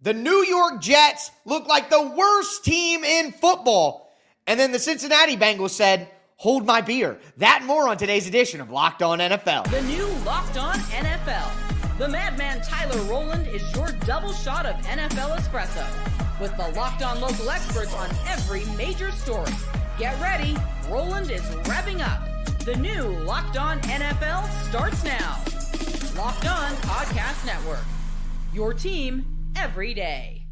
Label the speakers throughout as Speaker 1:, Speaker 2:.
Speaker 1: The New York Jets look like the worst team in football. And then the Cincinnati Bengals said, hold my beer. That and more on today's edition of Locked On NFL.
Speaker 2: The new Locked On NFL. The madman Tyler Rowland is your double shot of NFL espresso. With the Locked On local experts on every major story. Get ready, Rowland is revving up. The new Locked On NFL starts now. Locked On Podcast Network. Your team every day.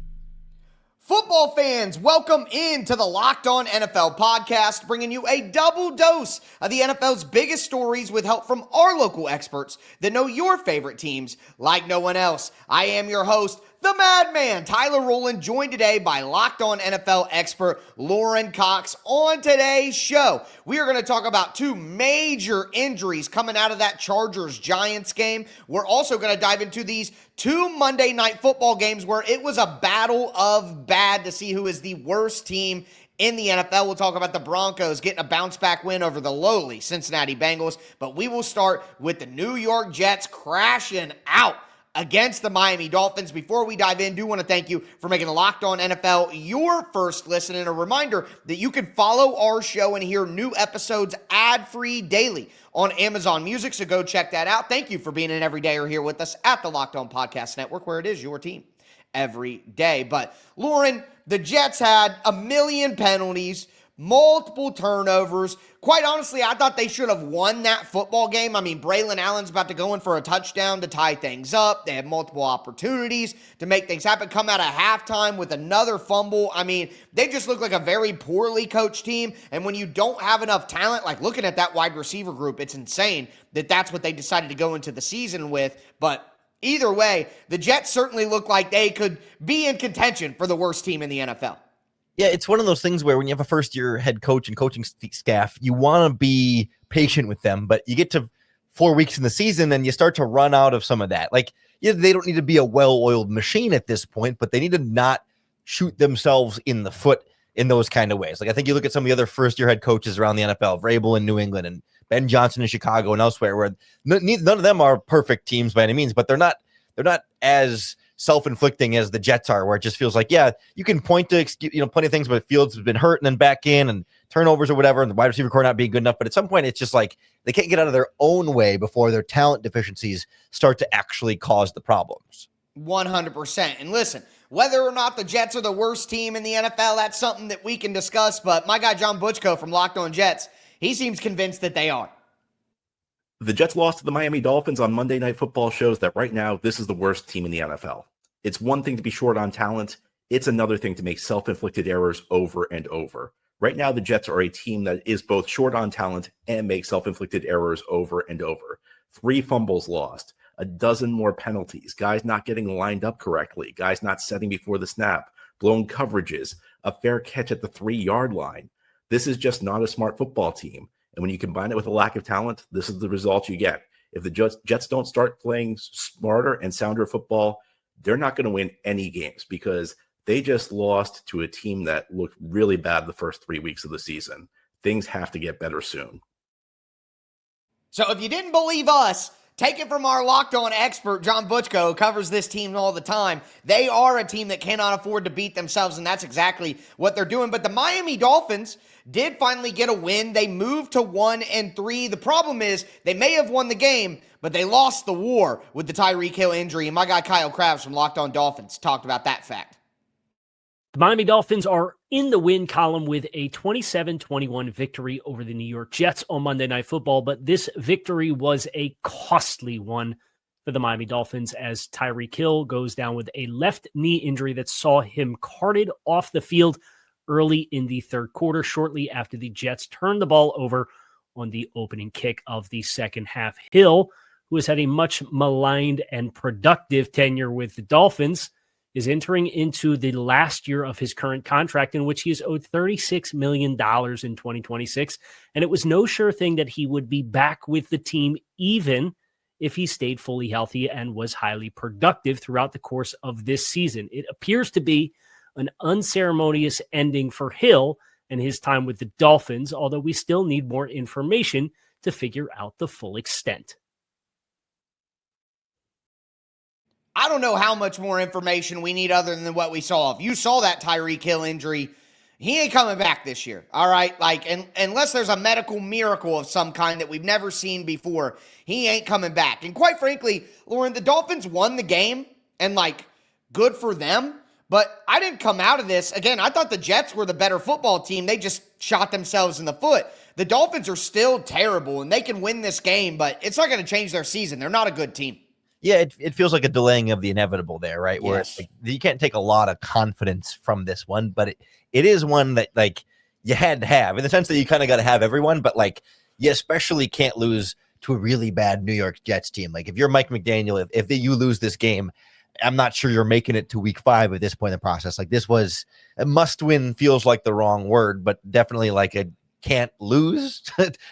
Speaker 1: Football fans, welcome into the Locked On NFL podcast, bringing you a double dose of the NFL's biggest stories with help from our local experts that know your favorite teams like no one else. I am your host, the madman, Tyler Rowland, joined today by Locked On NFL expert Lauren Cox. On today's show, we are going to talk about two major injuries coming out of that Chargers-Giants game. We're also going to dive into these two Monday Night Football games where it was a battle of bad to see who is the worst team in the NFL. We'll talk about the Broncos getting a bounce-back win over the lowly Cincinnati Bengals, but we will start with the New York Jets crashing out against the Miami Dolphins. Before we dive in, do want to thank you for making the Locked On NFL your first listen, and a reminder that you can follow our show and hear new episodes ad-free daily on Amazon Music, so go check that out. Thank you for being an everydayer here with us at the Locked On Podcast Network, where it is your team every day. But Lauren, the Jets had a million penalties, multiple turnovers. Quite honestly, I thought they should have won that football game. I mean, Braylon Allen's about to go in for a touchdown to tie things up. They had multiple opportunities to make things happen. Come out of halftime with another fumble. I mean, they just look like a very poorly coached team. And when you don't have enough talent, like looking at that wide receiver group, it's insane that that's what they decided to go into the season with. But either way, the Jets certainly look like they could be in contention for the worst team in the NFL.
Speaker 3: Yeah, it's one of those things where when you have a first-year head coach and coaching staff, you want to be patient with them, but you get to 4 weeks in the season and you start to run out of some of that. Like, yeah, they don't need to be a well-oiled machine at this point, but they need to not shoot themselves in the foot in those kind of ways. Like, I think you look at some of the other first-year head coaches around the NFL, Vrabel in New England and Ben Johnson in Chicago and elsewhere, where none of them are perfect teams by any means, but they're not as self-inflicting as the Jets are, where it just feels like, yeah, you can point to plenty of things, but Fields has been hurt and then back in and turnovers or whatever, and the wide receiver core not being good enough. But at some point, it's just like they can't get out of their own way before their talent deficiencies start to actually cause the problems.
Speaker 1: 100%. And listen, whether or not the Jets are the worst team in the NFL, that's something that we can discuss. But my guy John Butchko from Locked On Jets, he seems convinced that they are.
Speaker 4: The Jets lost to the Miami Dolphins on Monday Night Football shows that right now, this is the worst team in the NFL. It's one thing to be short on talent. It's another thing to make self-inflicted errors over and over. Right now, the Jets are a team that is both short on talent and makes self-inflicted errors over and over. 3 fumbles lost, a dozen more penalties, guys not getting lined up correctly, guys not setting before the snap, blown coverages, a fair catch at the 3-yard line. This is just not a smart football team. And when you combine it with a lack of talent, this is the result you get. If the Jets don't start playing smarter and sounder football, they're not going to win any games because they just lost to a team that looked really bad the first 3 weeks of the season. Things have to get better soon.
Speaker 1: So if you didn't believe us, take it from our Locked On expert, John Butchko, who covers this team all the time. They are a team that cannot afford to beat themselves, and that's exactly what they're doing. But the Miami Dolphins did finally get a win. They moved to 1-3. The problem is they may have won the game, but they lost the war with the Tyreek Hill injury. And my guy Kyle Krabs from Locked On Dolphins talked about that fact.
Speaker 5: The Miami Dolphins are in the win column with a 27-21 victory over the New York Jets on Monday Night Football, but this victory was a costly one for the Miami Dolphins as Tyreek Hill goes down with a left knee injury that saw him carted off the field early in the third quarter, shortly after the Jets turned the ball over on the opening kick of the second half. Hill, who has had a much maligned and productive tenure with the Dolphins, is entering into the last year of his current contract, in which he is owed $36 million in 2026. And it was no sure thing that he would be back with the team, even if he stayed fully healthy and was highly productive throughout the course of this season. It appears to be an unceremonious ending for Hill and his time with the Dolphins, although we still need more information to figure out the full extent.
Speaker 1: I don't know how much more information we need other than what we saw. If you saw that Tyreek Hill injury, he ain't coming back this year, all right? Like, unless there's a medical miracle of some kind that we've never seen before, he ain't coming back. And quite frankly, Lauren, the Dolphins won the game, and, like, good for them. But I didn't come out of this. Again, I thought the Jets were the better football team. They just shot themselves in the foot. The Dolphins are still terrible, and they can win this game, but it's not going to change their season. They're not a good team.
Speaker 3: Yeah, it feels like a delaying of the inevitable there, right? Where
Speaker 1: Yes.
Speaker 3: like, you can't take a lot of confidence from this one, but it is one that like you had to have in the sense that you kind of got to have everyone, but like you especially can't lose to a really bad New York Jets team. Like if you're Mike McDaniel, if you lose this game, I'm not sure you're making it to week 5 at this point in the process. Like this was a must win, feels like the wrong word, but definitely like a can't lose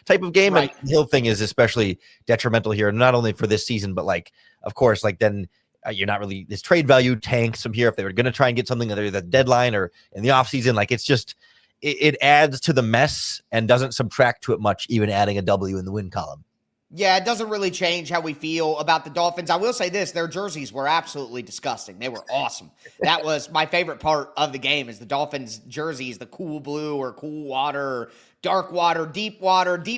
Speaker 3: type of game.
Speaker 1: Right.
Speaker 3: And the Hill thing is especially detrimental here, not only for this season, but like, of course, like then you're not really, this trade value tanks from here. If they were going to try and get something either the deadline or in the offseason, like it's just, it adds to the mess and doesn't subtract to it much, even adding a W in the win column.
Speaker 1: Yeah, it doesn't really change how we feel about the Dolphins. I will say this, their jerseys were absolutely disgusting. They were awesome. That was my favorite part of the game is the Dolphins jerseys, the cool blue or cool water, or dark water, deep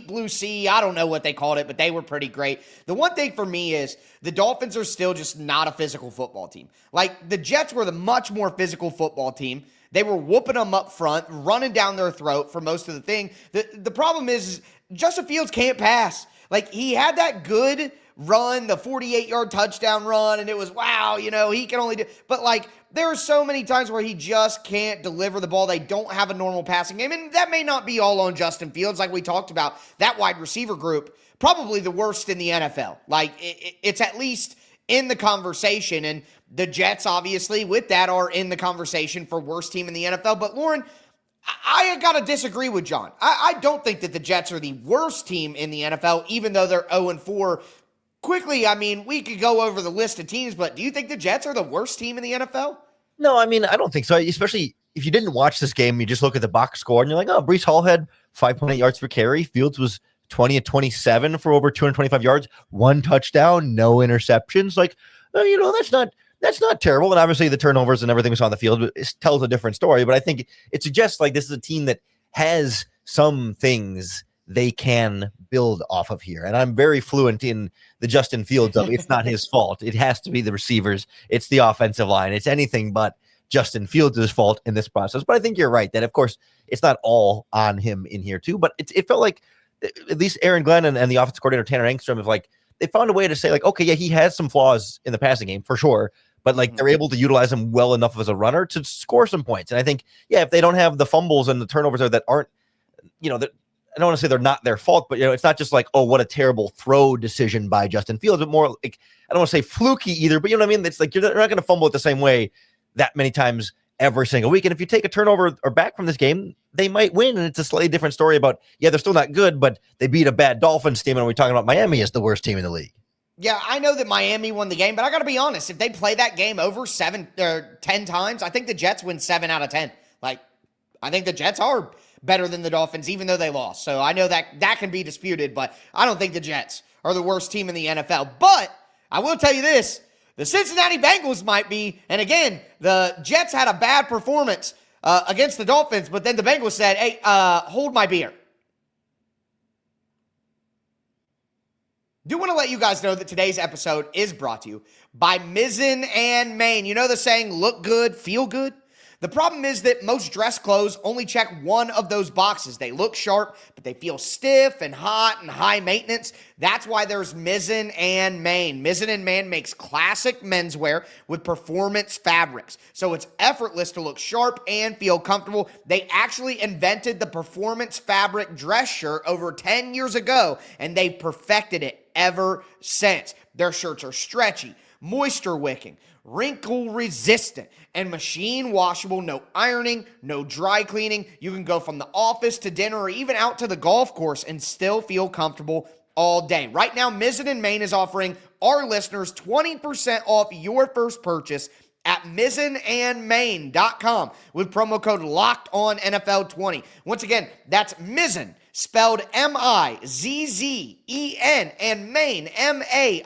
Speaker 1: blue sea. I don't know what they called it, but they were pretty great. The one thing for me is the Dolphins are still just not a physical football team. Like the Jets were the much more physical football team. They were whooping them up front, running down their throat for most of the thing. The problem is Justin Fields can't pass. Like, he had that good run, the 48-yard touchdown run, and it was, wow, you know, he can only do... But, like, there are so many times where he just can't deliver the ball. They don't have a normal passing game, and that may not be all on Justin Fields, like we talked about. That wide receiver group, probably the worst in the NFL. Like, it's at least in the conversation, and the Jets, obviously, with that, are in the conversation for worst team in the NFL. But, Lauren... I got to disagree with John. I don't think that the Jets are the worst team in the NFL, even though they're 0-4. Quickly, I mean, we could go over the list of teams, but do you think the Jets are the worst team in the NFL?
Speaker 3: No, I mean, I don't think so. Especially if you didn't watch this game, you just look at the box score and you're like, oh, Breece Hall had 5.8 yards per carry. Fields was 20-27 for over 225 yards, 1 touchdown, no interceptions. Like, you know, that's not terrible. And obviously the turnovers and everything we saw on the field tells a different story. But I think it suggests like this is a team that has some things they can build off of here. And I'm very fluent in the Justin Fields of it's not his fault. It has to be the receivers. It's the offensive line. It's anything but Justin Fields' fault in this process. But I think you're right that, of course, it's not all on him in here too. But it felt like at least Aaron Glenn and the offensive coordinator Tanner Engstrom have like, they found a way to say like, okay, yeah, he has some flaws in the passing game for sure. But like they're able to utilize him well enough as a runner to score some points. And I think, yeah, if they don't have the fumbles and the turnovers that aren't, you know, that I don't want to say they're not their fault, but you know, it's not just like, oh, what a terrible throw decision by Justin Fields, but more like I don't want to say fluky either, but you know what I mean? It's like you're not going to fumble it the same way that many times every single week. And if you take a turnover or back from this game, they might win. And it's a slightly different story about, yeah, they're still not good, but they beat a bad Dolphins team. And we're talking about Miami as the worst team in the league.
Speaker 1: Yeah, I know that Miami won the game, but I got to be honest. If they play that game over 7 or 10 times, I think the Jets win 7 out of 10. Like, I think the Jets are better than the Dolphins, even though they lost. So I know that can be disputed, but I don't think the Jets are the worst team in the NFL. But I will tell you this, the Cincinnati Bengals might be, and again, the Jets had a bad performance against the Dolphins, but then the Bengals said, hey, hold my beer. Do want to let you guys know that today's episode is brought to you by Mizzen and Main. You know the saying, look good, feel good? The problem is that most dress clothes only check one of those boxes. They look sharp, but they feel stiff and hot and high maintenance. That's why there's Mizzen and Main. Mizzen and Main makes classic menswear with performance fabrics. So it's effortless to look sharp and feel comfortable. They actually invented the performance fabric dress shirt over 10 years ago, and they've perfected it ever since. Their shirts are stretchy, moisture wicking, wrinkle resistant, and machine washable. No ironing, no dry cleaning. You can go from the office to dinner or even out to the golf course and still feel comfortable all day. Right now, Mizzen and Main is offering our listeners 20% off your first purchase at mizzenandmain.com with promo code LOCKEDONNFL20. Once again, that's Mizzen, spelled M-I-Z-Z-E-N, and Main, M-A-I-N.com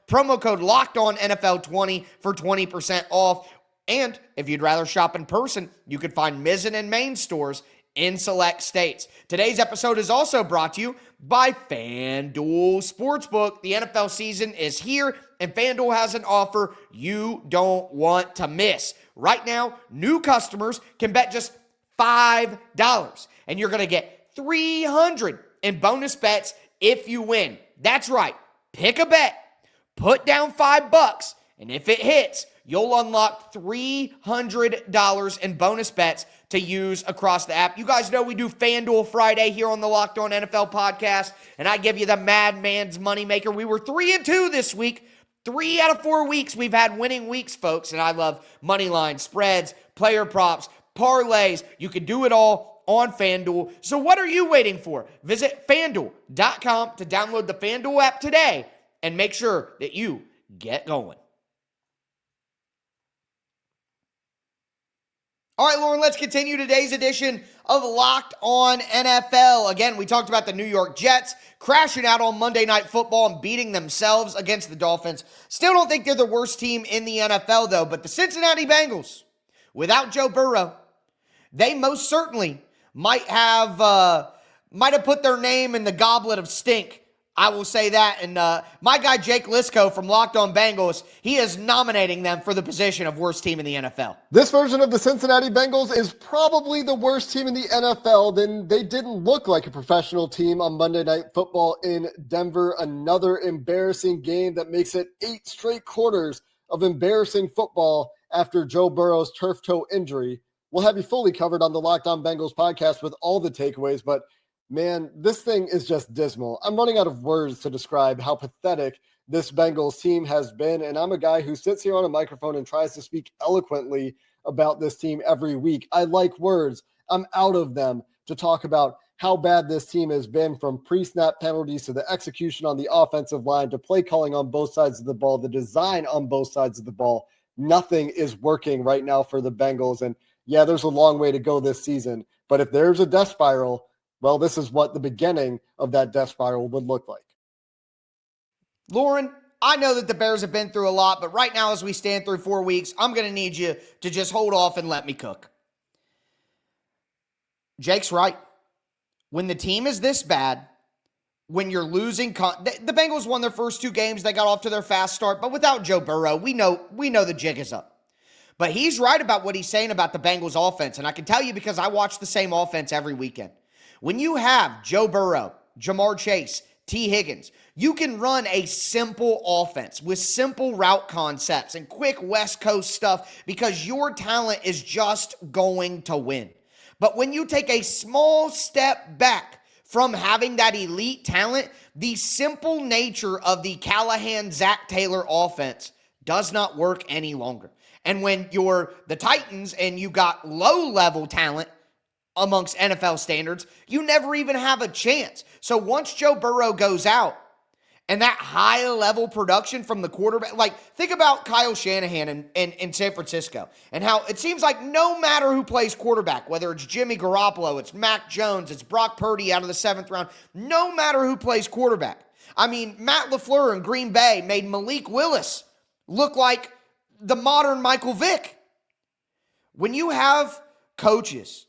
Speaker 1: promo code LOCKEDONNFL20 for 20% off. And if you'd rather shop in person, you could find Mizzen and Main stores in select states. Today's episode is also brought to you by FanDuel Sportsbook. The NFL season is here, and FanDuel has an offer you don't want to miss. Right now, new customers can bet just $5, and you're going to get $300 in bonus bets if you win. That's right. Pick a bet, put down $5, and if it hits, you'll unlock $300 in bonus bets to use across the app. You guys know we do FanDuel Friday here on the Locked On NFL podcast, and I give you the Madman's Moneymaker. We were 3-2 this week. 3 out of 4 weeks we've had winning weeks, folks, and I love money line, spreads, player props, parlays. You can do it all on FanDuel. So what are you waiting for? Visit FanDuel.com to download the FanDuel app today and make sure that you get going. All right, Lauren, let's continue today's edition of Locked On NFL. Again, we talked about the New York Jets crashing out on Monday Night Football and beating themselves against the Dolphins. Still don't think they're the worst team in the NFL, though. But the Cincinnati Bengals, without Joe Burrow, they most certainly might have put their name in the goblet of stink. I will say that. And my guy Jake Lisco from Locked On Bengals, he is nominating them for the position of worst team in the NFL.
Speaker 6: This version of the Cincinnati Bengals is probably the worst team in the NFL. Then they didn't look like a professional team on Monday Night Football in Denver. Another embarrassing game that makes it 8 straight quarters of embarrassing football after Joe Burrow's turf toe injury. We'll have you fully covered on the Locked On Bengals podcast with all the takeaways, but man, this thing is just dismal. I'm running out of words to describe how pathetic this Bengals team has been, and I'm a guy who sits here on a microphone and tries to speak eloquently about this team every week. I like words. I'm out of them to talk about how bad this team has been, from pre-snap penalties to the execution on the offensive line to play calling on both sides of the ball, the design on both sides of the ball. Nothing is working right now for the Bengals, and yeah, there's a long way to go this season, but if there's a death spiral, well, this is what the beginning of that death spiral would look like.
Speaker 1: Lauren, I know that the Bears have been through a lot, but right now as we stand through 4 weeks, I'm going to need you to just hold off and let me cook. Jake's right. When the team is this bad, when you're losing, the Bengals won their first 2 games. They got off to their fast start, but without Joe Burrow, we know the jig is up. But he's right about what he's saying about the Bengals offense, and I can tell you because I watch the same offense every weekend. When you have Joe Burrow, Jamar Chase, T. Higgins, you can run a simple offense with simple route concepts and quick West Coast stuff because your talent is just going to win. But when you take a small step back from having that elite talent, the simple nature of the Callahan-Zach Taylor offense does not work any longer. And when you're the Titans and you got low-level talent amongst NFL standards, you never even have a chance. So once Joe Burrow goes out and that high-level production from the quarterback, like think about Kyle Shanahan in San Francisco and how it seems like no matter who plays quarterback, whether it's Jimmy Garoppolo, it's Mac Jones, it's Brock Purdy out of the 7th round, no matter who plays quarterback. I mean, Matt LaFleur in Green Bay made Malik Willis look like the modern Michael Vick. When you have coaches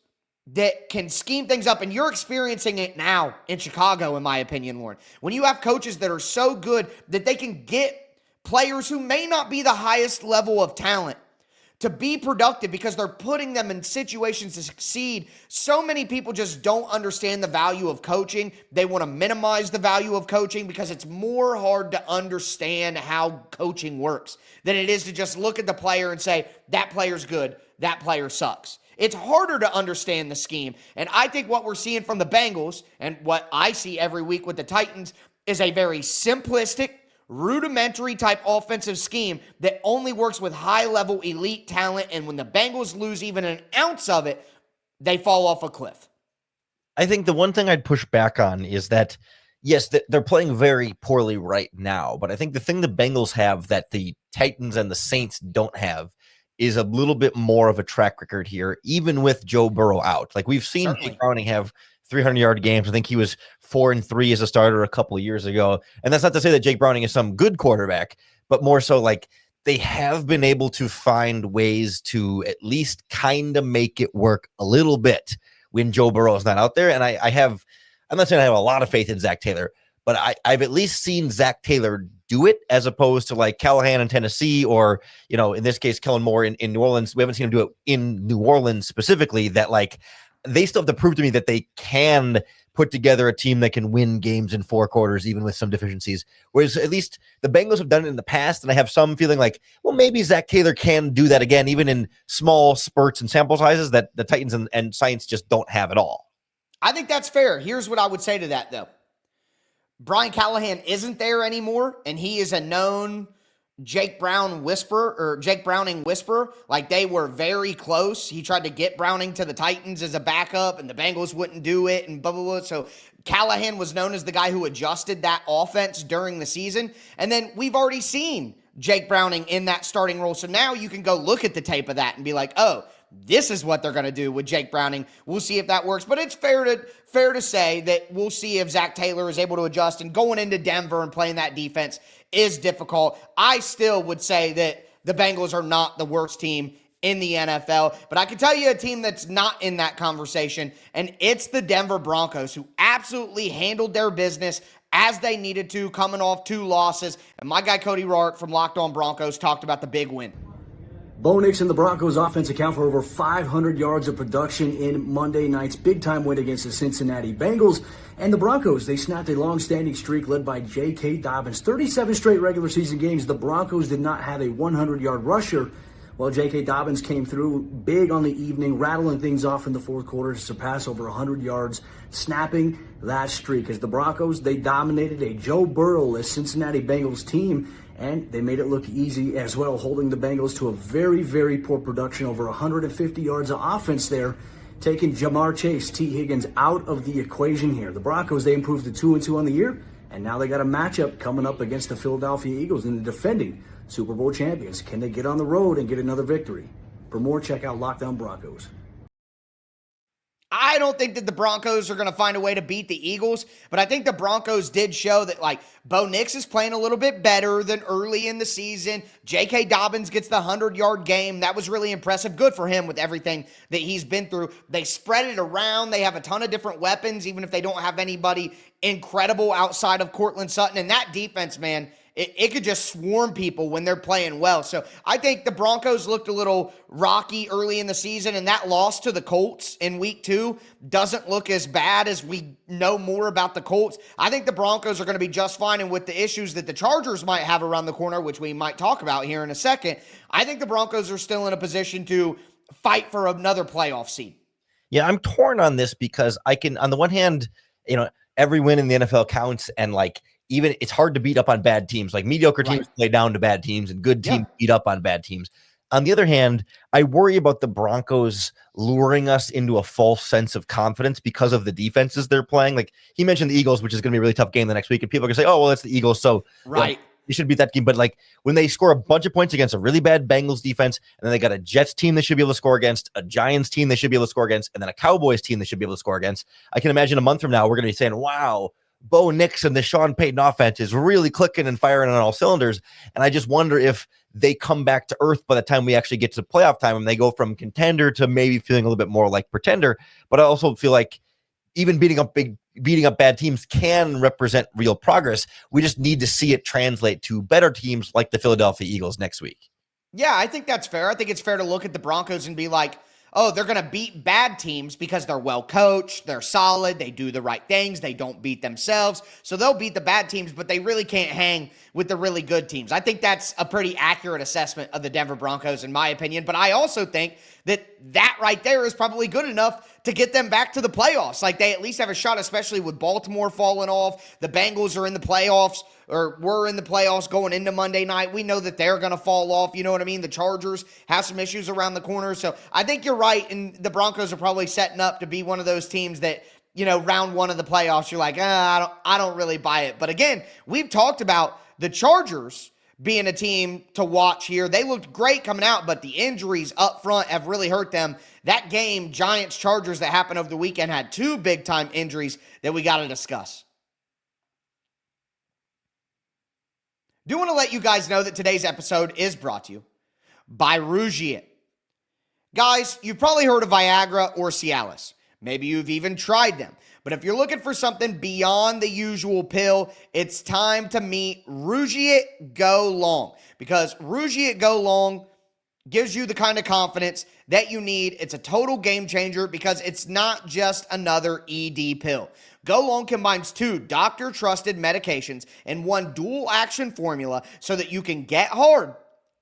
Speaker 1: that can scheme things up, and you're experiencing it now in Chicago, in my opinion, Lauren. When you have coaches that are so good that they can get players who may not be the highest level of talent to be productive because they're putting them in situations to succeed, so many people just don't understand the value of coaching. They want to minimize the value of coaching because it's more hard to understand how coaching works than it is to just look at the player and say, that player's good, that player sucks. It's harder to understand the scheme. And I think what we're seeing from the Bengals and what I see every week with the Titans is a very simplistic, rudimentary type offensive scheme that only works with high-level elite talent. And when the Bengals lose even an ounce of it, they fall off a cliff.
Speaker 3: I think the one thing I'd push back on is that, yes, they're playing very poorly right now. But I think the thing the Bengals have that the Titans and the Saints don't have is a little bit more of a track record here, even with Joe Burrow out. Like we've seen Jake Browning have 300-yard games. I think he was 4-3 as a starter a couple of years ago. And that's not to say that Jake Browning is some good quarterback, but more so like they have been able to find ways to at least kind of make it work a little bit when Joe Burrow is not out there. And I'm not saying I have a lot of faith in Zach Taylor, but I've at least seen Zach Taylor do it as opposed to like Callahan in Tennessee or, in this case, Kellen Moore in New Orleans. We haven't seen him do it in New Orleans specifically, that like they still have to prove to me that they can put together a team that can win games in 4 quarters, even with some deficiencies. Whereas at least the Bengals have done it in the past. And I have some feeling like, well, maybe Zach Taylor can do that again, even in small spurts and sample sizes that the Titans and Saints just don't have at all.
Speaker 1: I think that's fair. Here's what I would say to that, though. Brian Callahan isn't there anymore, and he is a known Jake Browning whisperer. Like, they were very close. He tried to get Browning to the Titans as a backup, and the Bengals wouldn't do it, and blah, blah, blah. So Callahan was known as the guy who adjusted that offense during the season. And then we've already seen Jake Browning in that starting role. So now you can go look at the tape of that and be like, oh, this is what they're going to do with Jake Browning. We'll see if that works. But it's fair to say that we'll see if Zach Taylor is able to adjust. And going into Denver and playing that defense is difficult. I still would say that the Bengals are not the worst team in the NFL. But I can tell you a team that's not in that conversation, and it's the Denver Broncos, who absolutely handled their business as they needed to, coming off 2 losses. And my guy Cody Roark from Locked On Broncos talked about the big win.
Speaker 7: Bo Nix and the Broncos offense account for over 500 yards of production in Monday night's big-time win against the Cincinnati Bengals. And the Broncos, they snapped a long-standing streak led by J.K. Dobbins. 37 straight regular season games, the Broncos did not have a 100-yard rusher. Well, J.K. Dobbins came through big on the evening, rattling things off in the fourth quarter to surpass over 100 yards, snapping that streak. As the Broncos, they dominated a Joe Burrow-less Cincinnati Bengals team, and they made it look easy as well, holding the Bengals to a very, very poor production, over 150 yards of offense there, taking Jamar Chase, T. Higgins out of the equation here. The Broncos, they improved to 2-2 on the year, and now they got a matchup coming up against the Philadelphia Eagles and the defending Super Bowl champions. Can they get on the road and get another victory? For more, check out Locked On Broncos.
Speaker 1: I don't think that the Broncos are going to find a way to beat the Eagles, but I think the Broncos did show that, like, Bo Nix is playing a little bit better than early in the season. J.K. Dobbins gets the 100-yard game. That was really impressive. Good for him with everything that he's been through. They spread it around. They have a ton of different weapons, even if they don't have anybody incredible outside of Cortland Sutton. And that defense, man, it could just swarm people when they're playing well. So I think the Broncos looked a little rocky early in the season, and that loss to the Colts in week 2 doesn't look as bad as we know more about the Colts. I think the Broncos are going to be just fine, and with the issues that the Chargers might have around the corner, which we might talk about here in a second, I think the Broncos are still in a position to fight for another playoff seed.
Speaker 3: Yeah, I'm torn on this because I can, on the one hand, every win in the NFL counts, and like, even it's hard to beat up on bad teams. Like, mediocre teams play down to bad teams, and good teams beat up on bad teams. On the other hand, I worry about the Broncos luring us into a false sense of confidence because of the defenses they're playing. Like, he mentioned the Eagles, which is going to be a really tough game the next week, and people are going to say, oh, well, it's the Eagles, so you should beat that team. But like, when they score a bunch of points against a really bad Bengals defense, and then they got a Jets team they should be able to score against, a Giants team they should be able to score against, and then a Cowboys team they should be able to score against, I can imagine a month from now we're going to be saying, wow, Bo Nix and the Sean Payton offense is really clicking and firing on all cylinders. And I just wonder if they come back to earth by the time we actually get to playoff time, and they go from contender to maybe feeling a little bit more like pretender. But I also feel like even beating up bad teams can represent real progress. We just need to see it translate to better teams like the Philadelphia Eagles next week.
Speaker 1: Yeah, I think that's fair. I think it's fair to look at the Broncos and be like, oh, they're going to beat bad teams because they're well coached, they're solid, they do the right things, they don't beat themselves. So they'll beat the bad teams, but they really can't hang with the really good teams. I think that's a pretty accurate assessment of the Denver Broncos, in my opinion. But I also think that right there is probably good enough to get them back to the playoffs. Like, they at least have a shot, especially with Baltimore falling off. The Bengals are in the playoffs, or were in the playoffs going into Monday night. We know that they're going to fall off. You know what I mean? The Chargers have some issues around the corner. So I think you're right, and the Broncos are probably setting up to be one of those teams that, round 1 of the playoffs, you're like, I don't really buy it. But again, we've talked about the Chargers being a team to watch here. They looked great coming out, but the injuries up front have really hurt them. That game, Giants-Chargers, that happened over the weekend had two big-time injuries that we got to discuss. Do want to let you guys know that today's episode is brought to you by Rougier. Guys, you've probably heard of Viagra or Cialis. Maybe you've even tried them. But if you're looking for something beyond the usual pill, it's time to meet Rougier Go Long. Because Rougier Go Long gives you the kind of confidence that you need. It's a total game changer because it's not just another ED pill. Go Long combines two doctor-trusted medications in one dual-action formula so that you can get hard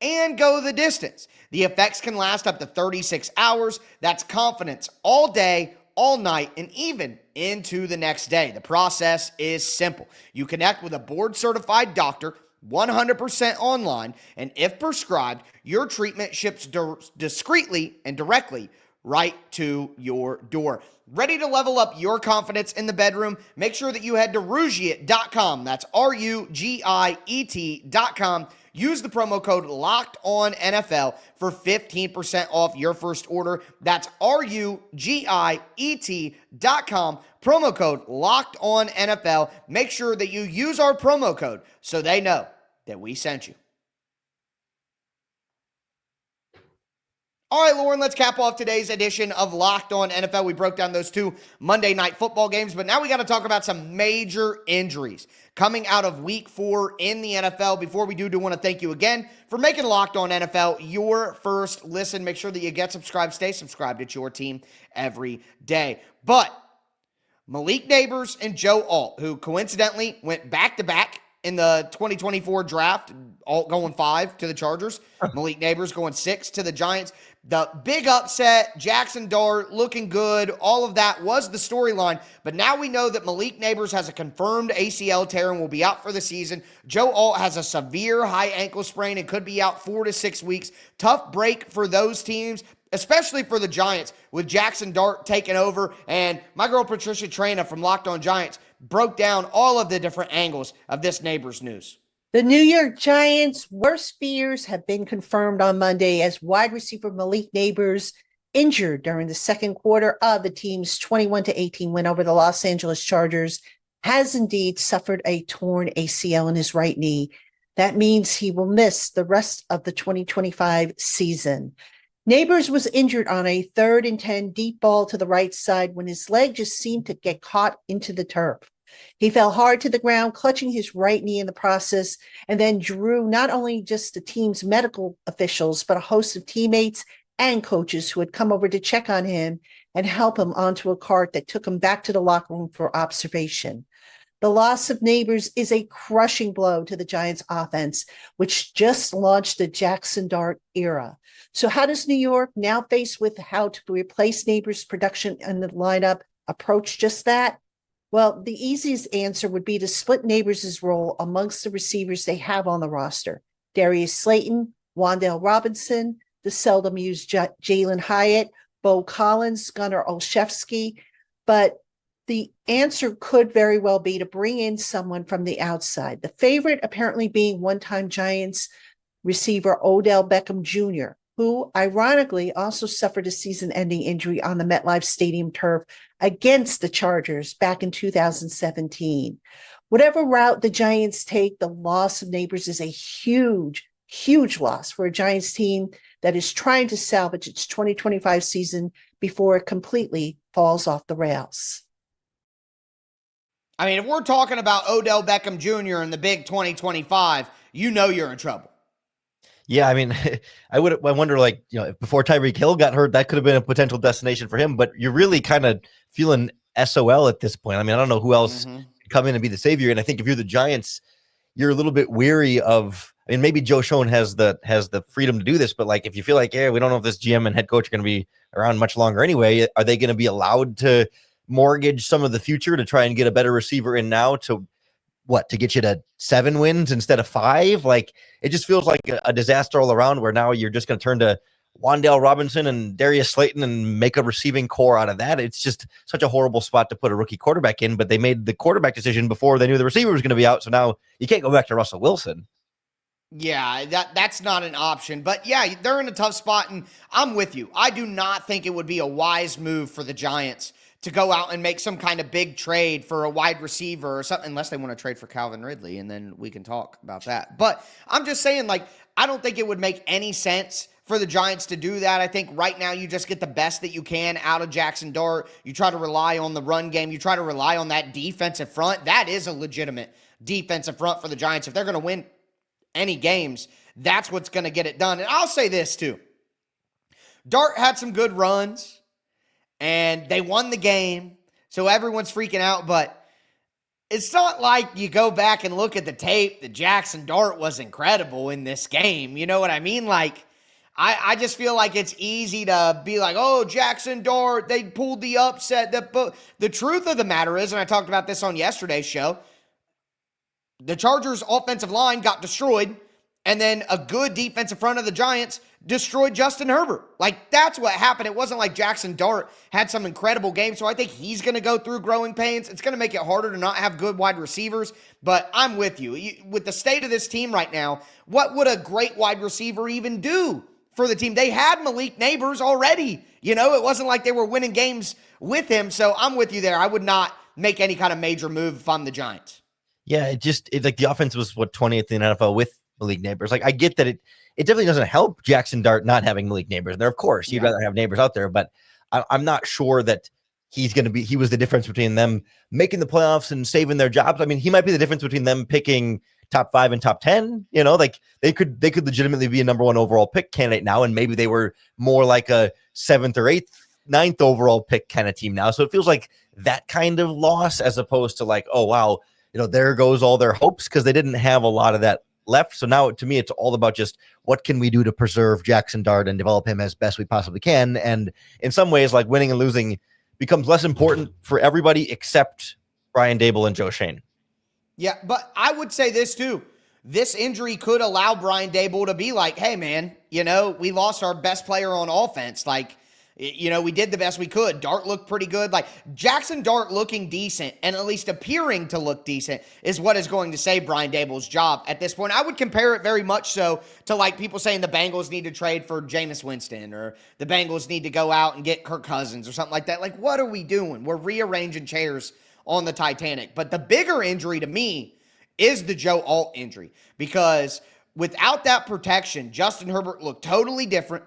Speaker 1: and go the distance. The effects can last up to 36 hours. That's confidence all day, all night, and even into the next day. The process is simple. You connect with a board-certified doctor 100% online, and if prescribed, your treatment ships discreetly and directly right to your door. Ready to level up your confidence in the bedroom? Make sure that you head to Rougiet.com. That's RUGIET.com. Use the promo code LOCKEDONNFL for 15% off your first order. That's RUGIET.com. Promo code LOCKEDONNFL. Make sure that you use our promo code so they know that we sent you. All right, Lauren, let's cap off today's edition of Locked On NFL. We broke down those two Monday night football games, but now we got to talk about some major injuries coming out of week 4 in the NFL. Before we do want to thank you again for making Locked On NFL your first listen. Make sure that you get subscribed, stay subscribed. It's your team every day. But Malik Nabers and Joe Alt, who coincidentally went back-to-back in the 2024 draft, Alt going 5 to the Chargers, Malik Nabers going 6 to the Giants. The big upset, Jackson Dart looking good, all of that was the storyline. But now we know that Malik Nabers has a confirmed ACL tear and will be out for the season. Joe Alt has a severe high ankle sprain and could be out 4 to 6 weeks. Tough break for those teams, especially for the Giants, with Jackson Dart taking over. And my girl Patricia Traina from Locked On Giants broke down all of the different angles of this Nabers news.
Speaker 8: The New York Giants' worst fears have been confirmed on Monday as wide receiver Malik Nabers, injured during the second quarter of the team's 21-18 win over the Los Angeles Chargers, has indeed suffered a torn ACL in his right knee. That means he will miss the rest of the 2025 season. Nabers was injured on a 3rd and 10 deep ball to the right side when his leg just seemed to get caught into the turf. He fell hard to the ground, clutching his right knee in the process, and then drew not only just the team's medical officials, but a host of teammates and coaches who had come over to check on him and help him onto a cart that took him back to the locker room for observation. The loss of Nabers is a crushing blow to the Giants offense, which just launched the Jackson Dart era. So how does New York, now faced with how to replace Nabers' production in the lineup, approach just that? Well, the easiest answer would be to split Nabers' role amongst the receivers they have on the roster. Darius Slayton, Wan'Dale Robinson, the seldom used Jalen Hyatt, Bo Collins, Gunnar Olszewski. But the answer could very well be to bring in someone from the outside. The favorite apparently being one-time Giants receiver Odell Beckham Jr., who ironically also suffered a season-ending injury on the MetLife Stadium turf against the Chargers back in 2017. Whatever route the Giants take, the loss of Nabers is a huge, huge loss for a Giants team that is trying to salvage its 2025 season before it completely falls off the rails.
Speaker 1: I mean, if we're talking about Odell Beckham Jr. in the big 2025, you know you're in trouble.
Speaker 3: Yeah, I mean, I wonder, like, before Tyreek Hill got hurt, that could have been a potential destination for him, but you're really kind of feeling SOL at this point. I mean, I don't know who else could come in and be the savior. And I think if you're the Giants, you're a little bit weary of, I mean, maybe Joe Schoen has the freedom to do this, but like, if you feel like, we don't know if this GM and head coach are going to be around much longer anyway, are they going to be allowed to mortgage some of the future to try and get a better receiver in now to get you to 7 wins instead of 5? Like, it just feels like a disaster all around, where now you're just going to turn to Wan'Dale Robinson and Darius Slayton and make a receiving core out of that. It's just such a horrible spot to put a rookie quarterback in, but they made the quarterback decision before they knew the receiver was going to be out. So now you can't go back to Russell Wilson.
Speaker 1: Yeah, that's not an option. But yeah, they're in a tough spot, and I'm with you. I do not think it would be a wise move for the Giants to go out and make some kind of big trade for a wide receiver or something, unless they want to trade for Calvin Ridley, and then we can talk about that. But I'm just saying, like, I don't think it would make any sense for the Giants to do that. I think right now you just get the best that you can out of Jackson Dart. You try to rely on the run game. You try to rely on that defensive front. That is a legitimate defensive front for the Giants. If they're going to win any games, that's what's going to get it done. And I'll say this too. Dart had some good runs and they won the game, so everyone's freaking out, but it's not like you go back and look at the tape that Jackson Dart was incredible in this game. You know what I mean? Like, I just feel like it's easy to be like, oh, Jackson Dart, they pulled the upset. The truth of the matter is, and I talked about this on yesterday's show, the Chargers' offensive line got destroyed, and then a good defensive front of the Giants destroyed Justin Herbert. Like, that's what happened. It wasn't like Jackson Dart had some incredible game, so I think he's going to go through growing pains. It's going to make it harder to not have good wide receivers, but I'm with you. With the state of this team right now, what would a great wide receiver even do for the team? They had Malik Nabers already. You know, it wasn't like they were winning games with him, so I'm with you there. I would not make any kind of major move if I'm the Giants.
Speaker 3: Yeah, it like the offense was 20th in the NFL with Malik Nabers. Like, I get that it definitely doesn't help Jackson Dart not having Malik Nabers there. Of course, you'd rather have Nabers out there, but I'm not sure that he was the difference between them making the playoffs and saving their jobs. I mean, he might be the difference between them picking top 5 and top 10. You know, like they could legitimately be a number 1 overall pick candidate now, and maybe they were more like a 7th or 8th, 9th overall pick kind of team now. So it feels like that kind of loss as opposed to like, oh wow, you know, there goes all their hopes, because they didn't have a lot of that left. So now to me, it's all about just what can we do to preserve Jackson Dart and develop him as best we possibly can. And in some ways, like, winning and losing becomes less important for everybody except Brian Daboll and Joe Schoen.
Speaker 1: Yeah, but I would say this too. This injury could allow Brian Daboll to be like, hey man, you know, we lost our best player on offense. Like, you know, we did the best we could. Dart looked pretty good. Like, Jackson Dart looking decent and at least appearing to look decent is what is going to save Brian Daboll's job at this point. I would compare it very much so to, like, people saying the Bengals need to trade for Jameis Winston, or the Bengals need to go out and get Kirk Cousins or something like that. Like, what are we doing? We're rearranging chairs on the Titanic. But the bigger injury to me is the Joe Alt injury, because without that protection, Justin Herbert looked totally different.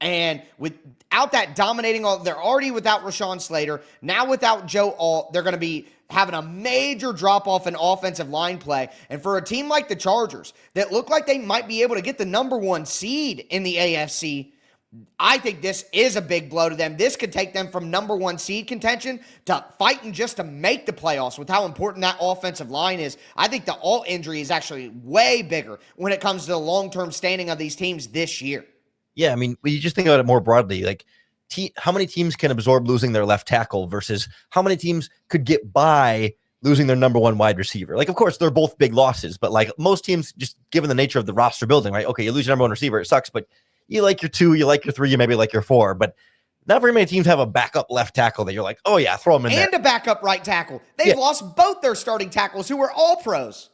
Speaker 1: And without that dominating, they're already without Rashawn Slater. Now without Joe Alt, they're going to be having a major drop-off in offensive line play. And for a team like the Chargers that look like they might be able to get the number 1 seed in the AFC, I think this is a big blow to them. This could take them from number 1 seed contention to fighting just to make the playoffs with how important that offensive line is. I think the Alt injury is actually way bigger when it comes to the long-term standing of these teams this year.
Speaker 3: Yeah, I mean, when you just think about it more broadly, like how many teams can absorb losing their left tackle versus how many teams could get by losing their number 1 wide receiver? Like, of course, they're both big losses, but like most teams, just given the nature of the roster building, right? Okay, you lose your number 1 receiver, it sucks, but you like your 2, you like your 3, you maybe like your 4, but not very many teams have a backup left tackle that you're like, oh yeah, throw him in there.
Speaker 1: And a backup right tackle. They've lost both their starting tackles who were all pros.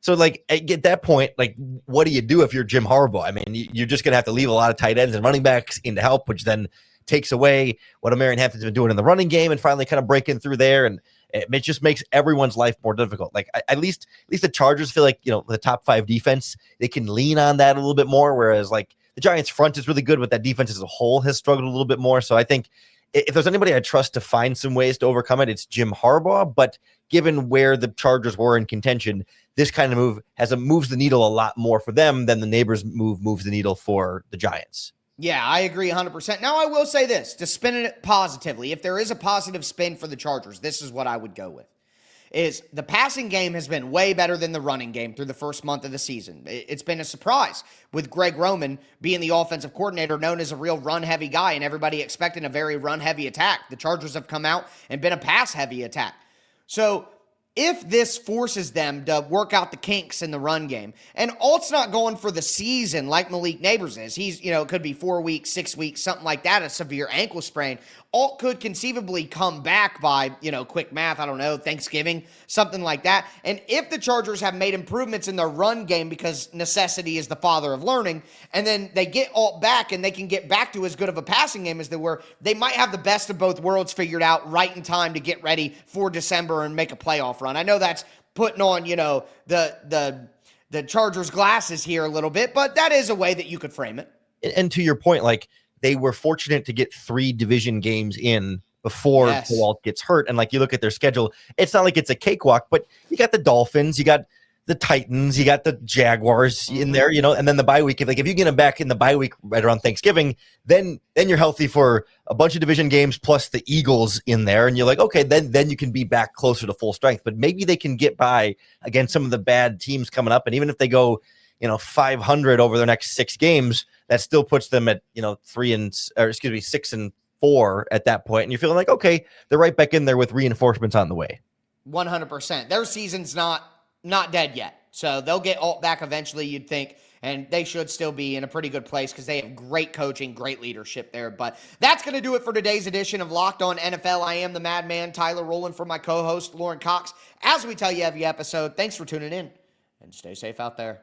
Speaker 3: So, like, at that point, like, what do you do if you're Jim Harbaugh? I mean, you're just going to have to leave a lot of tight ends and running backs in to help, which then takes away what Marion Hampton's been doing in the running game and finally kind of breaking through there. And it just makes everyone's life more difficult. Like, at least the Chargers feel like, you know, the top 5 defense, they can lean on that a little bit more, whereas, like, the Giants' front is really good, but that defense as a whole has struggled a little bit more. So I think if there's anybody I trust to find some ways to overcome it, it's Jim Harbaugh. But given where the Chargers were in contention, this kind of move moves the needle a lot more for them than the Nabers move moves the needle for the Giants.
Speaker 1: Yeah, I agree 100%. Now, I will say this, to spin it positively, if there is a positive spin for the Chargers, this is what I would go with, is the passing game has been way better than the running game through the first month of the season. It's been a surprise with Greg Roman being the offensive coordinator, known as a real run-heavy guy, and everybody expecting a very run-heavy attack. The Chargers have come out and been a pass-heavy attack. So if this forces them to work out the kinks in the run game, and Alt's not going for the season like Malik Nabers is. He's, it could be 4 weeks, 6 weeks, something like that, a severe ankle sprain. Alt could conceivably come back by, quick math, I don't know, Thanksgiving, something like that. And if the Chargers have made improvements in their run game because necessity is the father of learning, and then they get Alt back and they can get back to as good of a passing game as they were, they might have the best of both worlds figured out right in time to get ready for December and make a playoff run. I know that's putting on, the Chargers glasses here a little bit, but that is a way that you could frame it.
Speaker 3: And to your point, like, they were fortunate to get 3 division games in before Alt gets hurt. And like, you look at their schedule, it's not like it's a cakewalk, but you got the Dolphins, you got the Titans, you got the Jaguars in there, and then the bye week. If you get them back in the bye week right around Thanksgiving, then you're healthy for a bunch of division games plus the Eagles in there. And you're like, okay, then you can be back closer to full strength. But maybe they can get by against some of the bad teams coming up. And even if they go, 500 over their next 6 games, that still puts them at, 6-4 at that point. And you're feeling like, okay, they're right back in there with reinforcements on the way.
Speaker 1: 100%. Their season's not dead yet. So they'll get Alt back eventually, you'd think, and they should still be in a pretty good place because they have great coaching, great leadership there. But that's going to do it for today's edition of Locked On NFL. I am the Madman, Tyler Rowland, for my co-host, Lauren Cox. As we tell you every episode, thanks for tuning in, and stay safe out there.